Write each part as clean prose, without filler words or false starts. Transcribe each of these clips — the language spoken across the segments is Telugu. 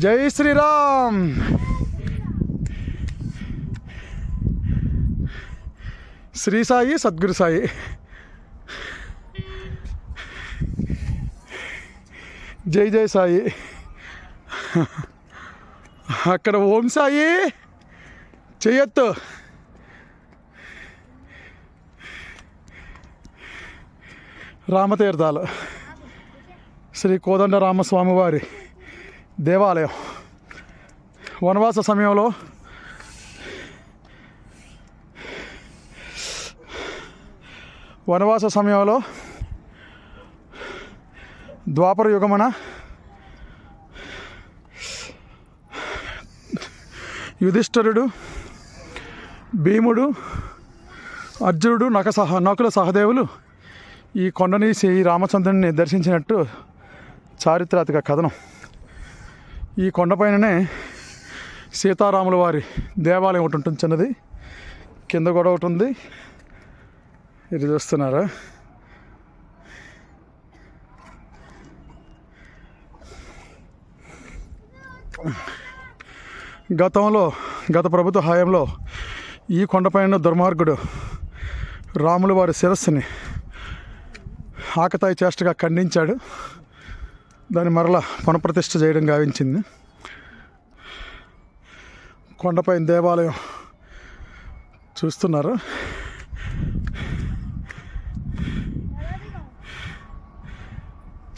జై శ్రీరామ్. శ్రీ సాయి సద్గురు సాయి. జై జై సాయి. అక్కడ ఓం సాయి చెయ్యొత్తు. రామతీర్థాలు శ్రీ కోదండరామస్వామి వారి దేవాలయం. వనవాస సమయంలో ద్వాపర యుగమున యుధిష్ఠిరుడు, భీముడు, అర్జునుడు, నకుల సహదేవులు ఈ కొండని శ్రీ రామచంద్రుని దర్శించినట్టు చారిత్రాత్మక కథనం. ఈ కొండపైననే సీతారాముల వారి దేవాలయం ఒకటి ఉంటుంది, చిన్నది. కింద కూడా ఒకటి ఉంది. ఇది చూస్తున్నారా? గత ప్రభుత్వ హయాంలో ఈ కొండపైన దుర్మార్గుడు రాముల వారి శిరస్సుని ఆకతాయి చేష్టగా ఖండించాడు. దాన్ని మరలా పునఃప్రతిష్ఠ చేయడం గావించింది. కొండపైన దేవాలయం చూస్తున్నారు.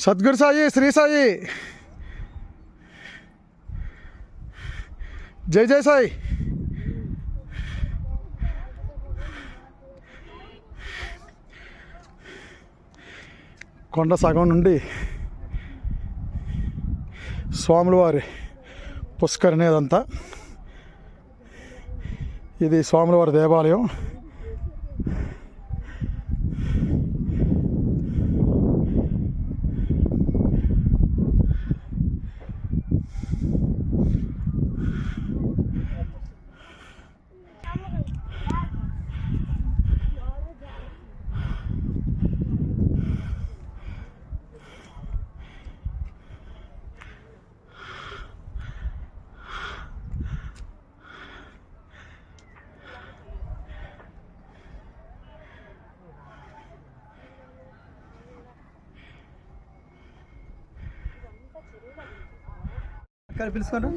సద్గురు సాయి, శ్రీ సాయి. జై జై సాయి. కొండ సగం నుండి స్వాముల వారి పుష్కరిణి అదంతా. ఇది స్వాముల వారి దేవాలయం. ఇక్కడ పిలుచుకోండి.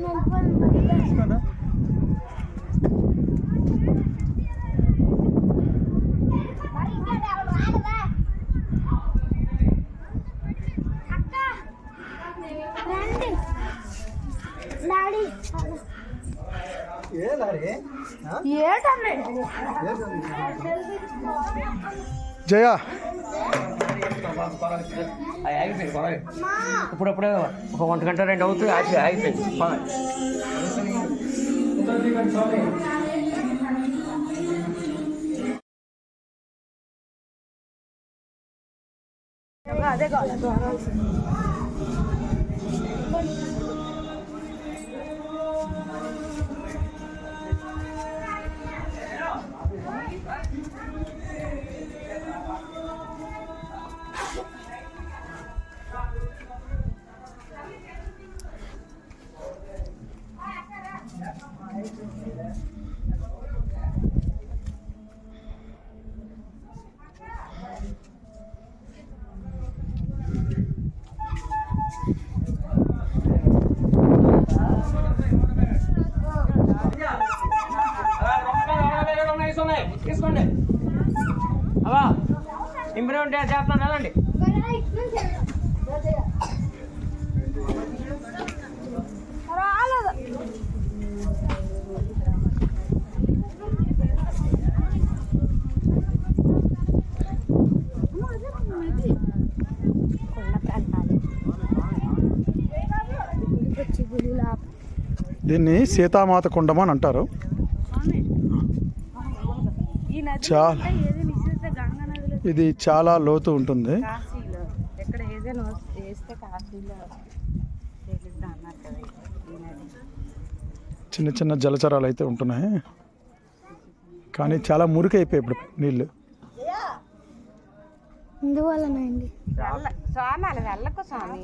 జయ ఇప్పుడప్పుడే ఒక 1 గంట 2 అవుతుంది. ఆగిపోయింది. అదే కావాలి. తీసుకోండి. అవా ఇంప్రూవ్ చేస్తాను కదండి. దీన్ని సీతామాత కుండం అని అంటారు. ఇది చాలా లోతు ఉంటుంది. చిన్న చిన్న జలచరాలు అయితే ఉంటున్నాయి, కానీ చాలా మురికి అయిపోయాయి ఇప్పుడు నీళ్ళు. ఇందువల్లనండి స్వామి అలా వెళ్ళకు స్వామి.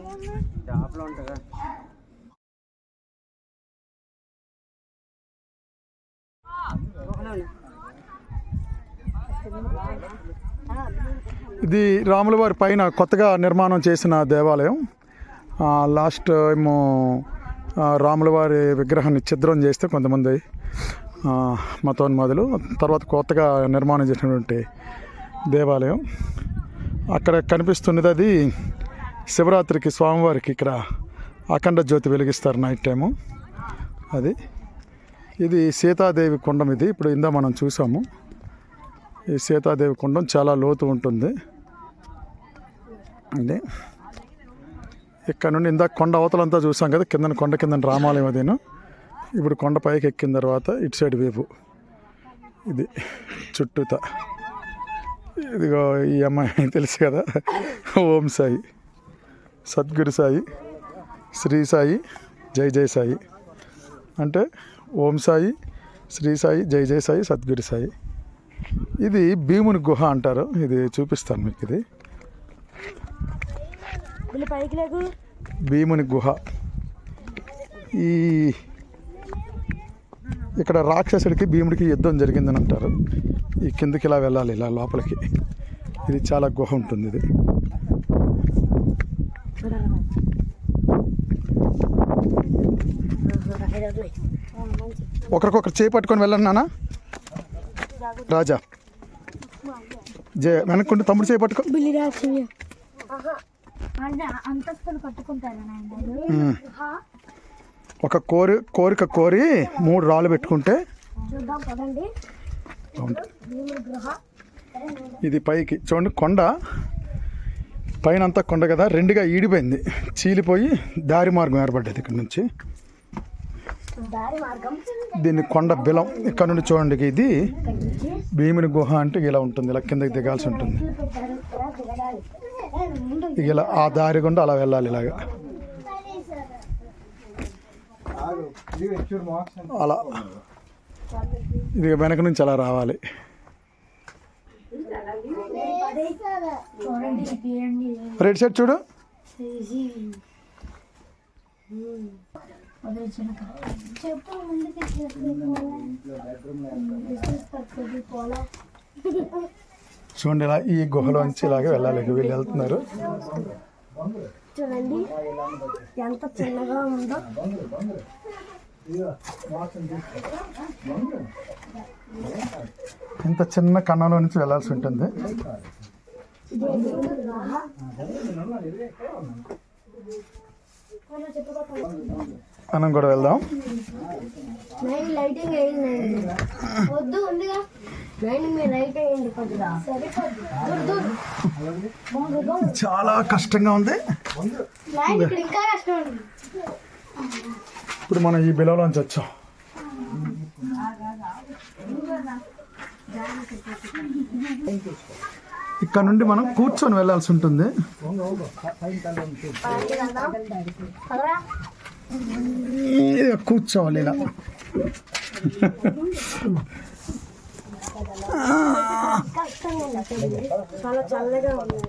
ఇది రాములవారి పైన కొత్తగా నిర్మాణం చేసిన దేవాలయం. లాస్ట్ టైము రాములవారి విగ్రహాన్ని ఛిద్రం చేస్తే కొంతమంది మతోన్మాదులు, తర్వాత కొత్తగా నిర్మాణం చేసినటువంటి దేవాలయం. అక్కడ కనిపిస్తున్నది అది శివరాత్రికి స్వామివారికి ఇక్కడ అఖండ జ్యోతి వెలిగిస్తారు నైట్ టైము. అది ఇది సీతాదేవి కుండం. ఇది ఇప్పుడు ఇందా మనం చూసాము. ఈ సీతాదేవి కుండం చాలా లోతు ఉంటుంది. అది ఇక్కడ నుండి ఇందాక కొండ అవతలంతా చూసాం కదా, కొండ కింద రామాలయం అదేను. ఇప్పుడు కొండ పైకి ఎక్కిన తర్వాత ఇటు సైడ్ వైపు ఇది చుట్టూత ఇదిగో ఈ అమ్మాయి తెలుసు కదా, ఓం సాయి, సద్గురు సాయి, శ్రీ సాయి, జై జై సాయి. అంటే ఓం సాయి, శ్రీ సాయి, జై జై సాయి, సద్గురు సాయి. ఇది భీముని గుహ అంటారు. ఇది చూపిస్తాను మీకు. ఇది భీముని గుహ. ఈ ఇక్కడ రాక్షసుడికి భీముడికి యుద్ధం జరిగిందని అంటారు. ఈ కిందకి ఇలా వెళ్ళాలి, ఇలా లోపలికి. ఇది చాలా గుహ ఉంటుంది. ఇది ఒకరికొకరు చేయి పట్టుకొని వెళ్ళండి నాన్న. రాజా జయ వెనక్కుంటే తమ్ముడు చేయి పట్టుకో. ఒక కోరిక కోరి 3 రాళ్ళు పెట్టుకుంటే ఇది పైకి చూడండి. కొండ పైన అంతా కొండ కదా, 2గా ఈడిపోయింది, చీలిపోయి దారి మార్గం ఏర్పడ్డది ఇక్కడ నుంచి. దీన్ని కొండ బిలం. ఇక్కడ నుండి చూడండి, ఇది భీముని గుహ అంటే ఇలా ఉంటుంది. ఇలా కిందకి దిగాల్సి ఉంటుంది. ఇలా ఆ దారి గుండా అలా వెళ్ళాలి, ఇలాగా అలా. ఇది వెనక నుంచి అలా రావాలి. రైట్ సైడ్ చూడు. చూడండి, ఇలా ఈ గుహలోంచి ఇలాగే వెళ్ళాలి. వీళ్ళు వెళ్తున్నారు. చూడండి ఎంత చిన్నగా ఉందో. ఇంత చిన్న కన్నంలో నుంచి వెళ్ళాల్సి ఉంటుంది. మనం కూడా వెళ్దాం. లైటింగ్ వేయండి. వద్దు ఉందిగా. చాలా కష్టంగా ఉంది. ఇప్పుడు మనం ఈ బిలవలోంచి వచ్చాం. ఇక్కడ నుండి మనం కూర్చొని వెళ్ళాల్సి ఉంటుంది. కూర్చోవాలి ఇలా. చాలా చల్లగా ఉంది.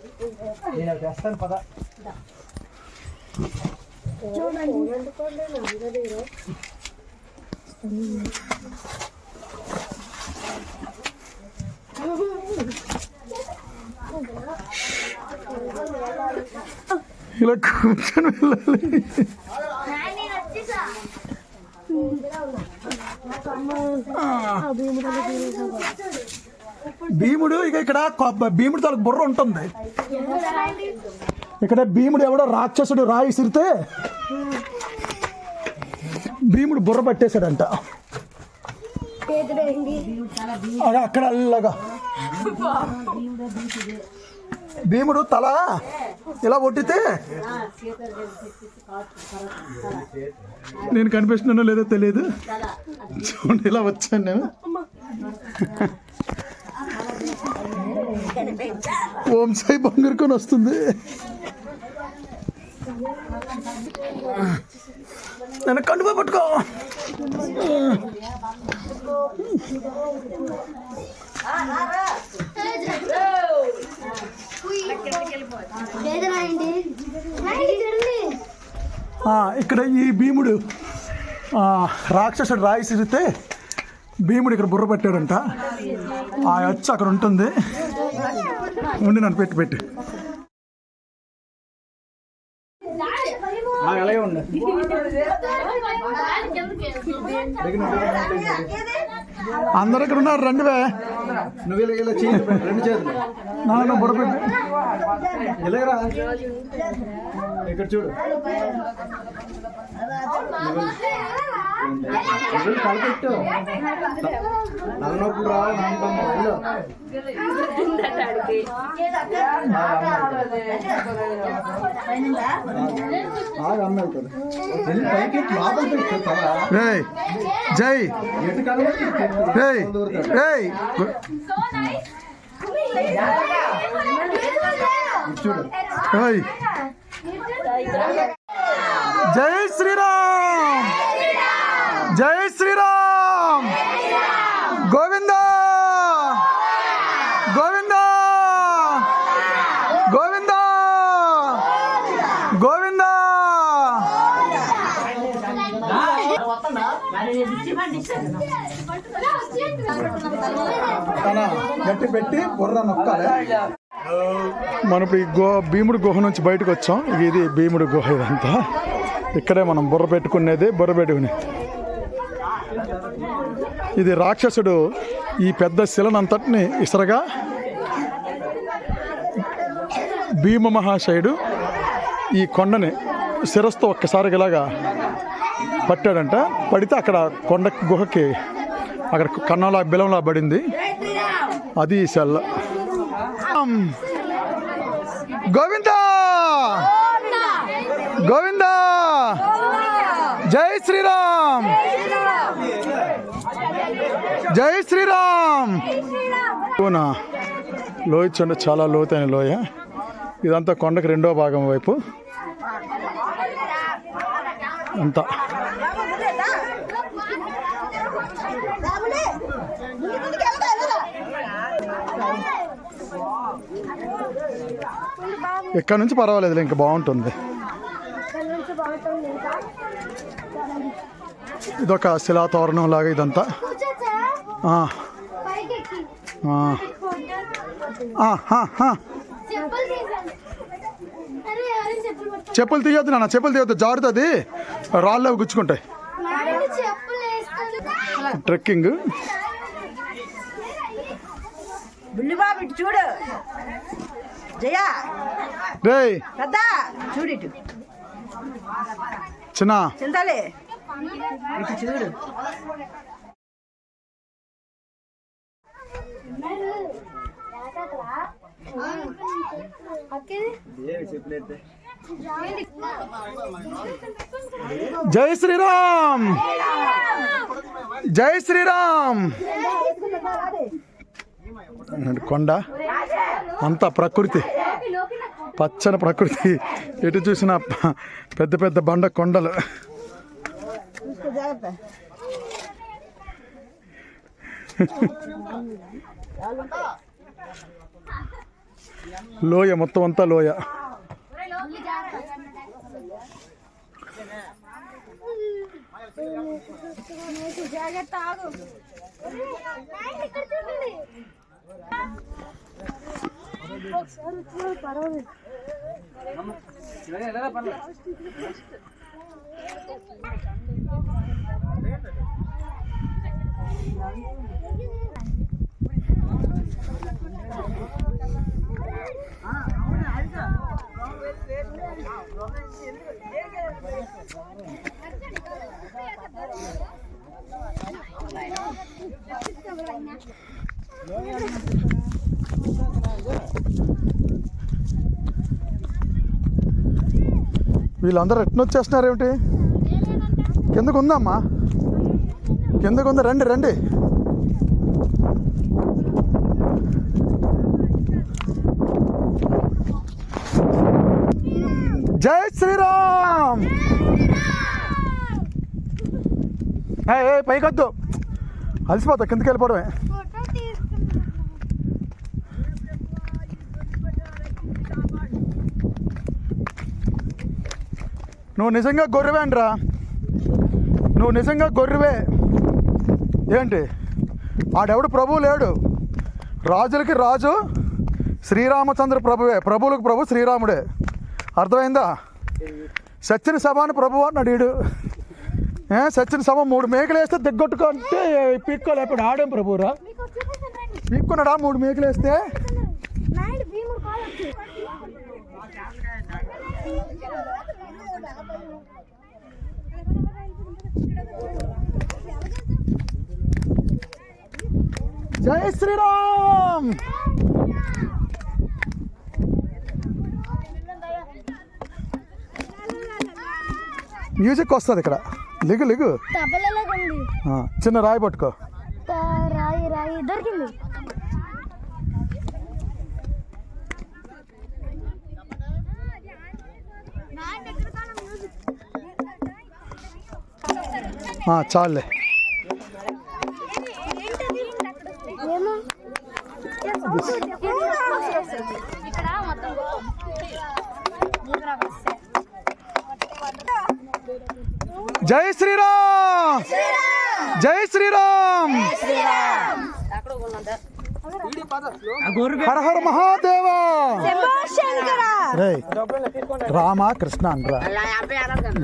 ఇలా కూర్చొని వెళ్ళాలి. భీముడు ఇక ఇక్కడ భీముడు తాలూకు బుర్ర ఉంటుంది. ఇక్కడ భీముడు ఎవడో రాక్షసుడు రాయి సిరితే భీముడు బుర్ర పట్టేశాడంట. అక్కడ అల్లగా భీముడు తల ఇలా ఒట్టితే, నేను కనిపిస్తున్నానో లేదో తెలియదు. చూడండి, ఇలా వచ్చాను నేను. ఓం సాయి బంగారుకొని వస్తుంది. నన్ను కండువా పట్టుకో. ఇక్కడ ఈ భీముడు రాక్షసుడు రాయి సిరితే భీముడు ఇక్కడ బుర్ర పెట్టాడంట. ఆ అచ్చు అక్కడ ఉంటుంది. ఉండి నన్ను పెట్టి అలాగే ఉండు. అందరు ఇక్కడ ఉన్నారు, రండివే. నువ్వు ఇలా చేయి, రెండు చేతులు నాన్న బుర్ర పెట్టి ఇలాగరా. ఇక్కడ చూడు, కలపెట్టు. నన్నప్పుడు రా అమ్మ వెళ్తుంది. పైకి లోపల పెట్టు. రేయ్ జై ఎటు కలపెట్టి రేయ్ రేయ్ చూడు. రేయ్ జై శ్రీరామ్, జై శ్రీరామ్, గోవింద గోవింద గోవింద గోవింద. గట్టి పెట్టి బుర్ర నొక్కాలి. మనం ఇప్పుడు ఈ భీముడి గుహ నుంచి బయటకు వచ్చాం. ఇది భీముడి గుహ. ఇదంతా ఇక్కడే మనం బుర్ర పెట్టుకునేది. ఇది రాక్షసుడు ఈ పెద్ద శిలనంతటిని ఇసరగా భీమ మహాశయుడు ఈ కొండని శిరస్తో ఒక్కసారి ఇలాగా పట్టాడంట. పడితే అక్కడ కొండ గుహకి అక్కడ కన్నంలా బిలంలా పడింది. అది సెల్ల. గోవింద గోవింద, జై శ్రీరామ్, జై శ్రీరామ్. లోయ చూడండి, చాలా లోతైన లోయ. ఇదంతా కొండకి రెండో భాగం వైపు అంతా. ఇక్కడ నుంచి పర్వాలేదు, ఇంకా బాగుంటుంది. ఇదొక శిలాతోరణం లాగా ఇదంతా. చెప్పులు తీయొద్దు నాన్న, చెప్పులు తీయొద్దు, జారుతుంది, రాళ్ళు అవి గుచ్చుకుంటాయి. ట్రెక్కింగ్. చూడు జయా, రేయ్ పెద్ద చూడు, ఇటు చిన్న చింతాలే, ఇటు చూడు. జై శ్రీరామ్, జై శ్రీరామ్. కొండ అంతా ప్రకృతి, పచ్చని ప్రకృతి. ఎటు చూసిన పెద్ద పెద్ద బండ కొండలు. లోయ, మొత్తం అంతా లోయ. వీళ్ళందరూ ఎట్లా వచ్చేస్తున్నారు ఏమిటి? కిందకు ఉందమ్మా, కిందకు ఉందా, రండి రండి. జై శ్రీరామ్. పైకొద్దు, అలసిపోతా, కిందకి వెళ్ళిపోవడమే. నువ్వు నిజంగా గొర్రెవే అంటరా, నువ్వు నిజంగా గొర్రెవే. ఏంటి ఆడెవడు ప్రభువు లేడు, రాజులకి రాజు శ్రీరామచంద్ర ప్రభువే, ప్రభువులకు ప్రభు శ్రీరాముడే. అర్థమైందా? సచిన సభను ప్రభు అన్నాడు వీడు. సచిన సభ 3 మేకలు వేస్తే దిగ్గొట్టుకుంటే పీక్కోలేపాడు. ఆడేం ప్రభువురా, పీక్కున్నాడా 3 మేకలు వేస్తే? జై శ్రీరామ్. మ్యూజిక్ వస్తుంది ఇక్కడ. లిగు లిగు, చిన్న రాయి పట్టుకో. రాయి దొరికింది. చాలే. జై శ్రీరామ్, జై శ్రీరామ్, హర హర మహాదేవ. రామ కృష్ణ అనరా,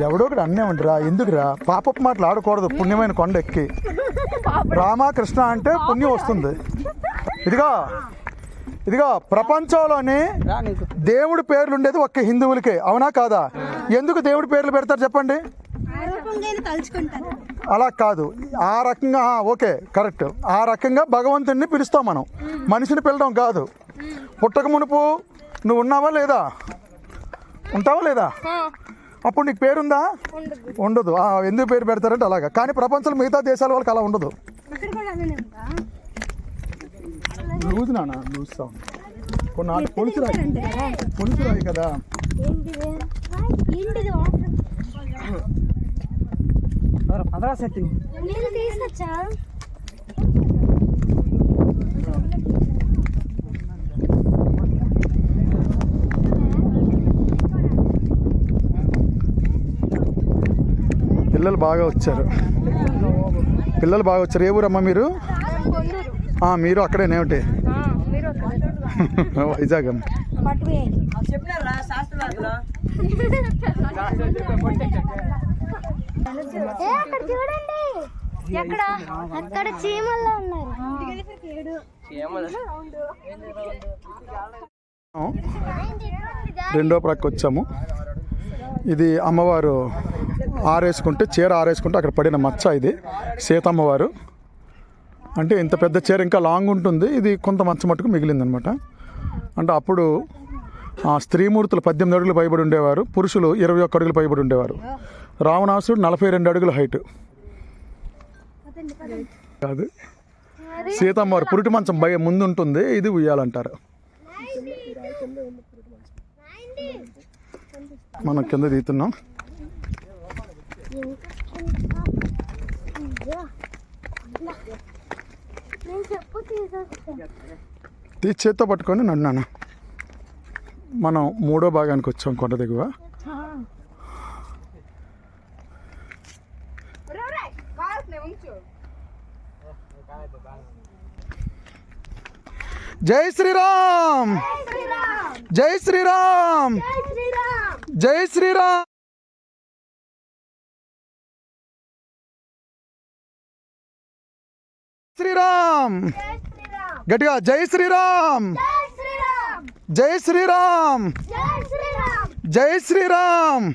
ఎవడో ఒకటి అన్నే ఉండరా. ఎందుకురా పాపపు మాటలు ఆడకూడదు. పుణ్యమైన కొండ ఎక్కి రామ కృష్ణ అంటే పుణ్యం వస్తుంది. ఇదిగో ప్రపంచంలోని దేవుడి పేర్లు ఉండేది ఒక్క హిందువులకే, అవునా కాదా? ఎందుకు దేవుడి పేర్లు పెడతారు చెప్పండి? అలా కాదు, ఆ రకంగా. Okay, correct. ఆ రకంగా భగవంతుడిని పిలుస్తాం మనం, మనిషిని పిలడం కాదు. పుట్టక మునుపు నువ్వు ఉన్నావా లేదా? ఉంటావా లేదా? అప్పుడు నీకు పేరుందా? ఉండదు. ఎందుకు పేరు పెడతారంటే అలాగా. కానీ ప్రపంచంలో మిగతా దేశాల వాళ్ళకి అలా ఉండదు. లూజ్ నాన్న, లూజ్ సౌండ్. కొన్ని పొలుసురాయి కదా. పిల్లలు బాగా వచ్చారు. ఏ ఊరమ్మా మీరు? మీరు అక్కడేనేమిటి? వైజాగ్. చూడండి, అక్కడ చీమల్లో ఉన్నారు. రెండో ప్రక్క వచ్చాము. ఇది అమ్మవారు ఆరేసుకుంటే, చీర ఆరేసుకుంటే అక్కడ పడిన మచ్చ. ఇది సీతమ్మవారు. అంటే ఇంత పెద్ద చీర ఇంకా లాంగ్ ఉంటుంది. ఇది కొంత మచ్చ మట్టుకు మిగిలిందనమాట. అంటే అప్పుడు స్త్రీమూర్తులు 18 అడుగులు పైబడి ఉండేవారు, పురుషులు 21 అడుగులు పైబడి ఉండేవారు. రావణాసుడు 42 అడుగుల హైట్. కాదు, సీతమ్మవారు పురిటి మంచం ముందు ఉంటుంది. ఇది ఉయ్యాలంటారు. మనం కింద దిగుతున్నాం. చేత్తో పట్టుకొని నన్నాను. మనం 3వ భాగానికి వచ్చాం కొండ దిగువ. జై శ్రీరామ్, జై శ్రీరామ్, జై శ్రీరామ్. శ్రీరామ్ గట్టిగా, జై శ్రీరామ్, జై శ్రీరామ్, జై శ్రీరామ్,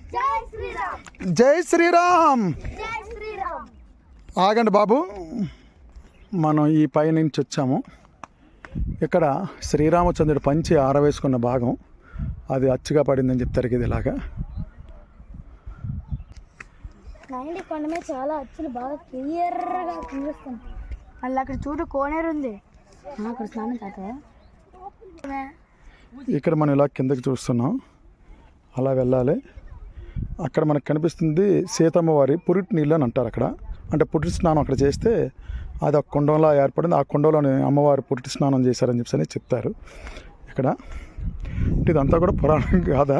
జై శ్రీరామ్. ఆగండి బాబు, మనం ఈ పై నుంచి వచ్చాము. ఇక్కడ శ్రీరామచంద్రుడు పంచి ఆరవేసుకున్న భాగం అది అచ్చుగా పడిందని చెప్తారు. ఇది ఇలాగా కొండ మీద చాలా అచ్చులు బాగా క్లియర్గా కనిపిస్తుంది. మళ్ళీ అక్కడ చూడు కోనేరు ఉంది, అక్కడ స్నానం చేస్తావా? ఇక్కడ మనం ఇలా కిందకి చూస్తున్నాం. అలా వెళ్ళాలి. అక్కడ మనకు కనిపిస్తుంది సీతమ్మ వారి పురిటి నీళ్ళు అని అంటారు అక్కడ. అంటే పురిటి స్నానం అక్కడ చేస్తే అది ఒక కుండంలో ఏర్పడింది. ఆ కుండంలోని అమ్మవారు పురిటి స్నానం చేశారని చెప్పి చెప్తారు ఇక్కడ. ఇదంతా కూడా పురాణం కాదా?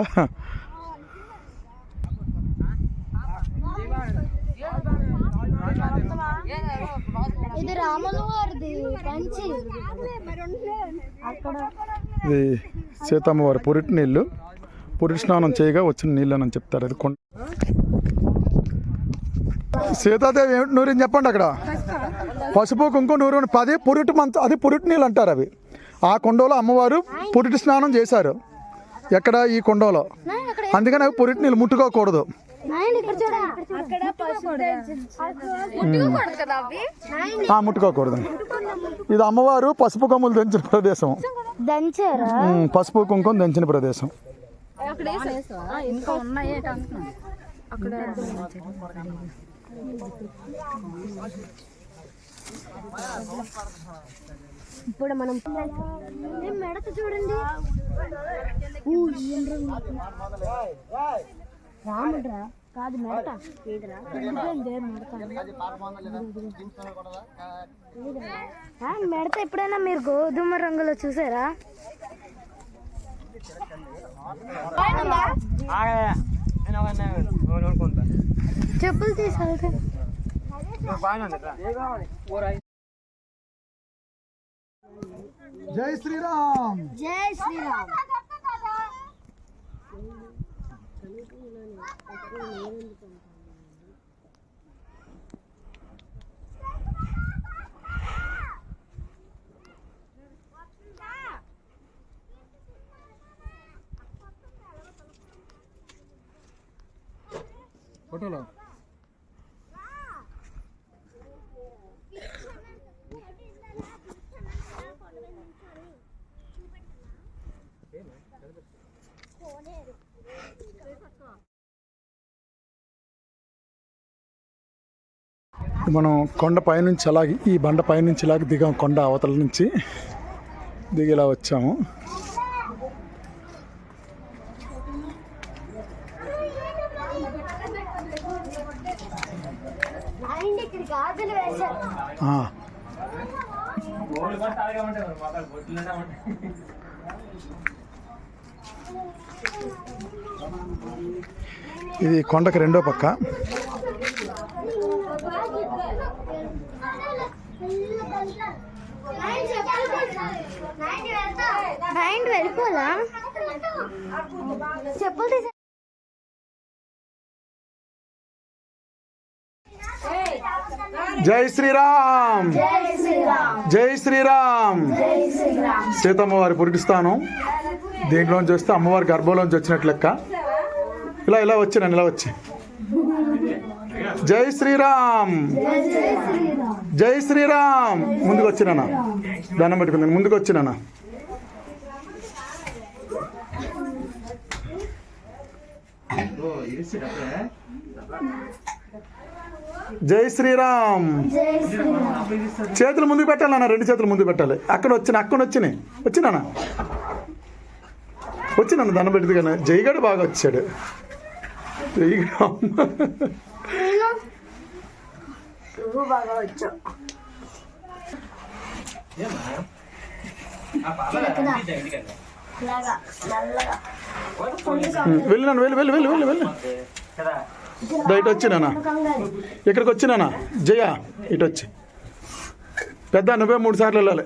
ఇది రాముల వారిది కంచి. అక్కడ ఇది సీతమ్మ వారి పురిటి నీళ్ళు, పురిటి స్నానం చేయగా వచ్చిన నీళ్ళు అని చెప్తారు. అది కొండ సీతాదేవి ఏమిటి నూరిని చెప్పండి. అక్కడ పసుపు కుంకుమ నూరు 10 పురిటి అది పురిటి నీళ్ళు అంటారు. అవి ఆ కొండలో అమ్మవారు పురిటి స్నానం చేశారు. ఎక్కడ? ఈ కొండలో. అందుకని అవి పురిటి నీళ్ళు ముట్టుకోకూడదు. ముట్టుకోకూడదు. ఇది అమ్మవారు పసుపు కొమ్ములు దంచిన ప్రదేశం. పసుపు కుంకుమ దంచిన ప్రదేశం. ఇప్పుడు మనం మెడత చూడండి. రాముడ్రా కాదు మెడత. మెడత ఎప్పుడైనా మీరు గోధుమ రంగులో చూసారా? చెప్పులు తీసారు. జై శ్రీరామ్. జై శ్రీరామ్. ఫోటోలో మనం కొండ పైనుంచి అలాగే ఈ బండ పైనుంచి ఇలాగ దిగాం. కొండ అవతల నుంచి దిగి ఇలా వచ్చాము. ఇది కొండకి రెండో పక్క. వెళ్ళిపోదా? చెప్పులు తీసా. జై శ్రీరామ్. జై శ్రీరామ్. సీతమ్మ వారి పురిటి స్థానం. దీంట్లోంచి వస్తే అమ్మవారి గర్భంలోంచి వచ్చినట్లు లెక్క. ఇలా ఇలా వచ్చి నన్ను ఇలా వచ్చి జై శ్రీరామ్. జై శ్రీరామ్. ముందుకు వచ్చినానా? దండం పెట్టుకుంది. ముందుకు వచ్చినానా? జై శ్రీరామ్. చేతులు ముందుకు పెట్టాలన్నా, 2 చేతులు ముందుకు పెట్టాలి. అక్కడ వచ్చినానా దండం పెడితే కానీ జైగడు బాగా వచ్చాడు. వెళ్ళినాను. వెళ్ళి ఇటు వచ్చినానా? ఇక్కడికి వచ్చినానా? జయ ఇటు వచ్చి పెద్ద నువ్వే 3 సార్లు వెళ్ళాలి.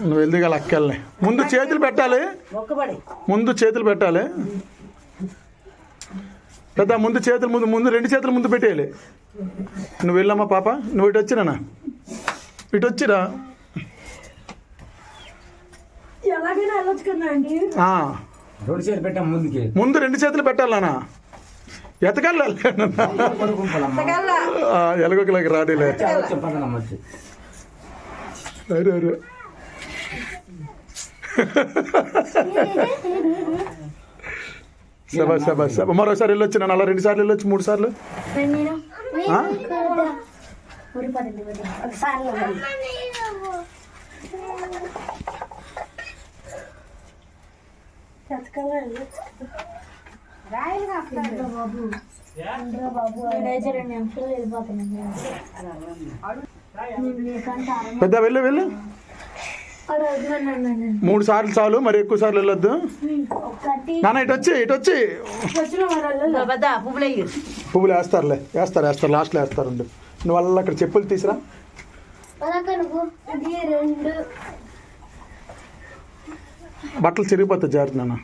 నువ్వు వెళ్దిగా అక్కెళ్ళని. ముందు చేతులు పెట్టాలి. పెద్ద ముందు చేతులు ముందు 2 చేతులు ముందు పెట్టేయాలి. నువ్వు వెళ్ళమ్మా పాప. నువ్వు ఇటు వచ్చినానా? ఇటు వచ్చిరా. ముందు 2 చేతులు పెట్టాలనా? ఎతకాలి. ఎలాగోకి రాడేలే. అరే సభ మరోసారి వెళ్ళొచ్చు. నన్ను అలా 2 సార్లు వెళ్ళొచ్చు, 3 సార్లు. పెద్ద వెళ్ళు. 3 సార్లు చాలు, మరి ఎక్కువ సార్లు వెళ్ళొద్దు. నాన్న ఇటు వచ్చి పువ్వులు వేస్తారు. లాస్ట్లో వేస్తారు. నువ్వు వాళ్ళ అక్కడ చెప్పులు తీసురా. పదక్క నువ్వు ఇది 2 బట్టలు చిరిగిపోతాయి జాగ్రత్త నాన్న.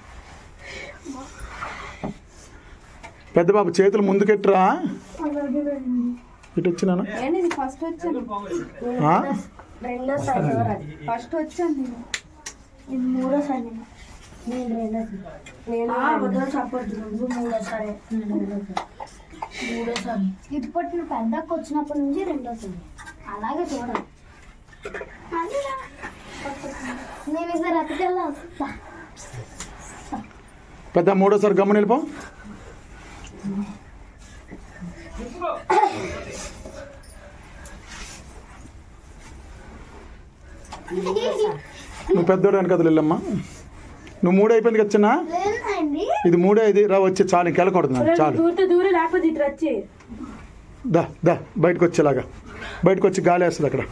పెద్ద బాబు చేతులు ముందుకెట్టురా. ఇటు వచ్చినాను. ఫస్ట్ వచ్చాను రెండోసారి ఫస్ట్ వచ్చాను ఇది 3ఓసారి నేను రెండోసారి చెప్పొద్దు నువ్వు 3ఓసారి ఇప్పుడు నువ్వు పెద్దకు వచ్చినప్పటి నుంచి 2ఓసారి అలాగే చూడాలి. నేను ఇద్దరు అతికెళ్ళా వస్తా. పెద్ద 3ఓసారి గమ్మున వెళ్ళిపో. నువ్వు పెద్దోడు అని కదా వెళ్ళమ్మా. నువ్వు 3 అయిపోయింది కచ్చినా. ఇది 3 ఇది రా వచ్చి చాలు ఇంకెళ్ళకూడదు చాలు. దా దా బయటకు వచ్చేలాగా బయటకు వచ్చి గాలి వేస్తుంది అక్కడ.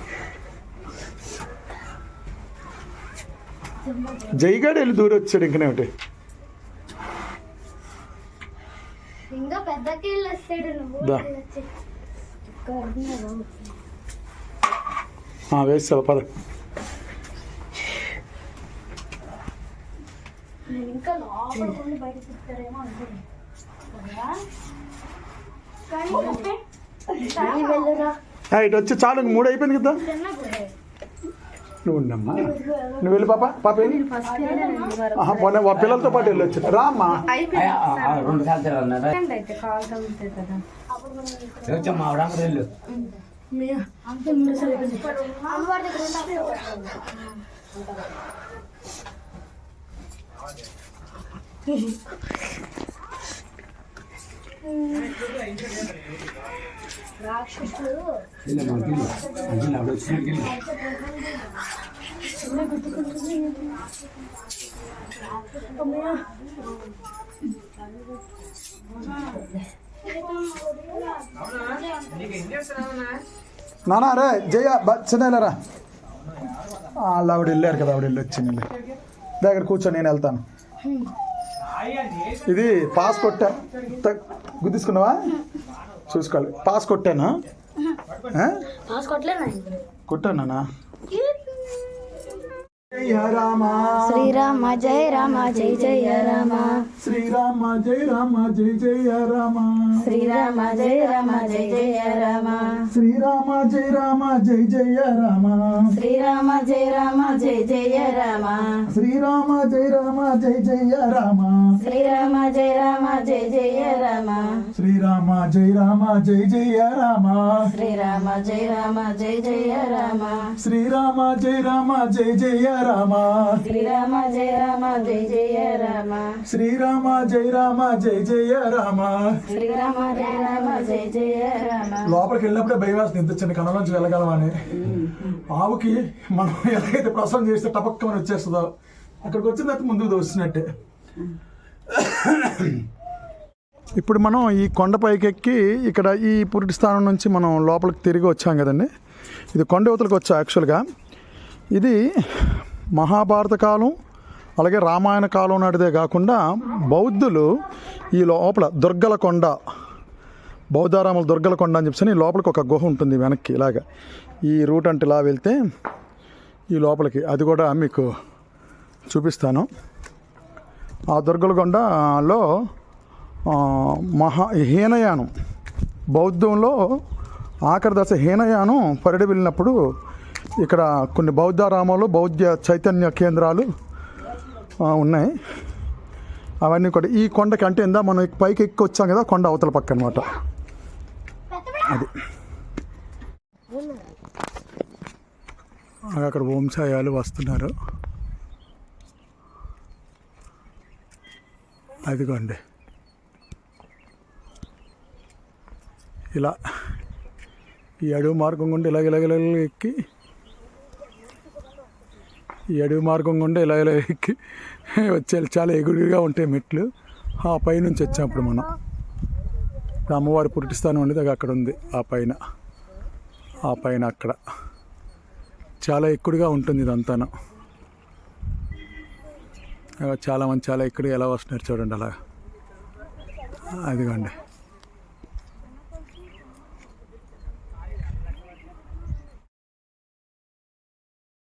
జైగాడు వెళ్ళి దూరం వచ్చాడు ఇంకనే ఒకటి. ఇంకా పెద్దకి వెళ్ళి వస్తాడు దా నువ్వు. వేసావా పద. నేను ఇంకా లోపలికి బయట తిప్పుతారేమో అనుకున్నాను. ఇటు వచ్చి చాలు 3 అయిపోయింది కదా. నువ్వు ఉండమ్మా. నువ్వు వెళ్ళి పాప పాప వెళ్ళి పిల్లలతో పాటు వెళ్ళి వచ్చి రా అమ్మా. 2 సార్లు వచ్చమ్మా ఆవిడ వెళ్ళు. అమ్మవారి దగ్గర రాక్షసులు నానా రే జయ చిన్నరా. వాళ్ళు ఆవిడ వెళ్ళారు కదా, ఆవిడ వెళ్ళి వచ్చి దగ్గర కూర్చొని నేను వెళ్తాను. ఇది పాస్ కొట్టా గుద్దిసుకున్నావా చూసుకోవాలి. పాస్ కొట్టాను కొట్టానా. జయ రామ శ్రీరామ జయ రామ జయ జయ రామ శ్రీరామ జయ రామ జయ జయ రామ శ్రీరామ జయ రామ జయ జయ రామ శ్రీరామ జయ రామ జయ జయ రామ శ్రీరామ జయ రామ జయ జయ రామ శ్రీరామ జయ రామ జయ జయ రామ శ్రీరామ జయ రామ జయ జయ రామ శ్రీరామ జయ రామ జయ జయ రామ శ్రీరామ జయ రామ జయ జయ రామ శ్రీరామ జయ రామ జయ జయ రామ శ్రీరామ జయ రామ జయ జయ రామ శ్రీరామ జయ రామ జయ జయ రామ శ్రీరామ జయ రామ జయ జయ రామ. లోపలికి వెళ్ళినప్పుడే భయం వేస్తుంది ఇంత చిన్న కణలోంచి వెళ్ళగలమని. ఆవుకి మనం ఎలాగైతే ప్రసవం చేస్తే టపక్కమని వచ్చేస్తుందో అక్కడికి వచ్చిన తర్వాత ముందుకు దోస్తున్నట్టే. ఇప్పుడు మనం ఈ కొండపైకి ఎక్కి ఇక్కడ ఈ పురిటి స్థానం నుంచి మనం లోపలికి తిరిగి వచ్చాం కదండి. ఇది కొండ యువతలకు వచ్చా. యాక్చువల్గా ఇది మహాభారత కాలం అలాగే రామాయణ కాలం నాటిదే కాకుండా బౌద్ధులు ఈ లోపల దుర్గల కొండ, బౌద్ధారాముల దుర్గల కొండ అని చెప్పి లోపలికి ఒక గుహ ఉంటుంది వెనక్కి ఇలాగా. ఈ రూట్ అంటే ఇలా వెళ్తే ఈ లోపలికి అది కూడా మీకు చూపిస్తాను. ఆ దుర్గల కొండలో హీనయానం బౌద్ధంలో ఆఖరి దశ హీనయానం పరిడి వెళ్ళినప్పుడు ఇక్కడ కొన్ని బౌద్ధారామాలు బౌద్ధ చైతన్య కేంద్రాలు ఉన్నాయి. అవన్నీ కూడా ఈ కొండకి అంటే ఇందా మనం పైకి ఎక్కి వచ్చాం కదా, కొండ అవతల పక్క అనమాట అది. అక్కడ వంశాయాలు వస్తున్నారు. అదిగోండి ఇలా ఈ అడవి మార్గం గుండా ఇలాగ ఎక్కి ఈ అడవి మార్గం గుండా ఇలా ఎక్కి వచ్చే చాలా ఎగురుగా ఉంటాయి మెట్లు. ఆ పైనుంచి వచ్చాప్పుడు మనం అమ్మవారి పురిటిస్థానం ఉండేది అక్కడ ఉంది. ఆ పైన అక్కడ చాలా ఎక్కువగా ఉంటుంది ఇదంతాను. చాలామంది చాలా ఎక్కువగా ఎలా వస్తున్నారు చూడండి అలా. అదిగోండి